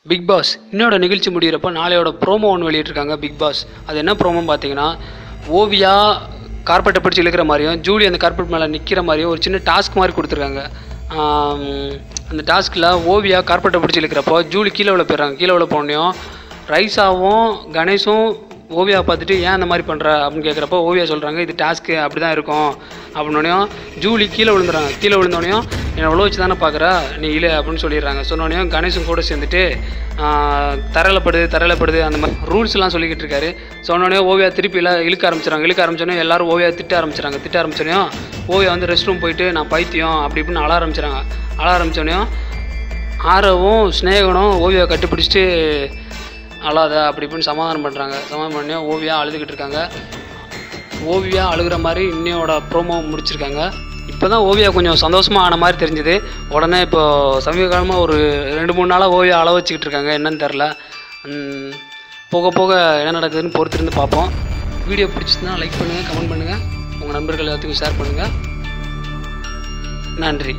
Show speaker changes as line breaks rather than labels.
Big pass இன்னோட நிகழ்ச்சி முடிகிறப்போ நாளையோட promo ஒன்று வெளியிட்டிருக்காங்க பிக் பாஸ். அது என்ன ப்ரோமோன்னு பார்த்தீங்கன்னா, ஓவியா கார்பெட்டை பிடிச்சி இழுக்கிற மாதிரியும் ஜூலி அந்த கார்பெட் மேலே நிற்கிற மாதிரியும் ஒரு சின்ன டாஸ்க் மாதிரி கொடுத்துருக்காங்க. அந்த டாஸ்கில் ஓவியா கார்பெட்டை பிடிச்சி இழுக்கிறப்போ ஜூலி கீழே விழ போயிடுறாங்க. கீழே விழ போனோம் ரைஸாவும் கணேஷும் ஓவியா பார்த்துட்டு ஏன் அந்த மாதிரி பண்ணுற அப்படின்னு கேட்குறப்போ ஓவியா சொல்கிறாங்க இது டாஸ்க்கு அப்படி தான் இருக்கும் அப்படின்னோடனையும் ஜூலி கீழே விழுந்துறாங்க. கீழே விழுந்தோடனையும் என்னை உழவு வச்சு தானே பார்க்குற நீ இல்லை அப்படின்னு சொல்லிடுறாங்க. சொன்னோடனையும் கணேஷும் கூட சேர்ந்துட்டு தரையிலப்படுது அந்த மாதிரி ரூல்ஸ்லாம் சொல்லிக்கிட்டு இருக்காரு. சொன்னோடனே ஓவியா திருப்பி இழுக்க ஆரம்பிச்சோன்னே எல்லோரும் ஓவியா திட்ட ஆரம்பிச்சோன்னையும் ஓவியா வந்து ரெஸ்ட் ரூம் போயிட்டு நான் பைத்தியம் அப்படி இப்படின்னு அழ ஆரம்பிச்சோன்னையும் ஆரவும் ஸ்னேகனும் ஓவியா கட்டிப்பிடிச்சிட்டு அழாத அப்படி இப்படின்னு சமாதானம் பண்ணி ஓவியா அழுதுகிட்டு இருக்காங்க. ஓவியா அழுகிற மாதிரி இன்னையோட ப்ரோமோ முடிச்சிருக்காங்க. இப்போ தான் ஓவியா கொஞ்சம் சந்தோஷமாக ஆன மாதிரி தெரிஞ்சுது. உடனே இப்போது சமீப காலமாக ஒரு 2-3 நாளாக ஓவியா அழ வச்சுக்கிட்டு இருக்காங்க. என்னன்னு தெரில. போக போக என்ன நடக்குதுன்னு பொறுத்திருந்து பார்ப்போம். வீடியோ பிடிச்சிருந்தா லைக் பண்ணுங்கள், கமெண்ட் பண்ணுங்கள், உங்கள் நண்பர்கள் எல்லாத்துக்கும் ஷேர் பண்ணுங்கள். நன்றி.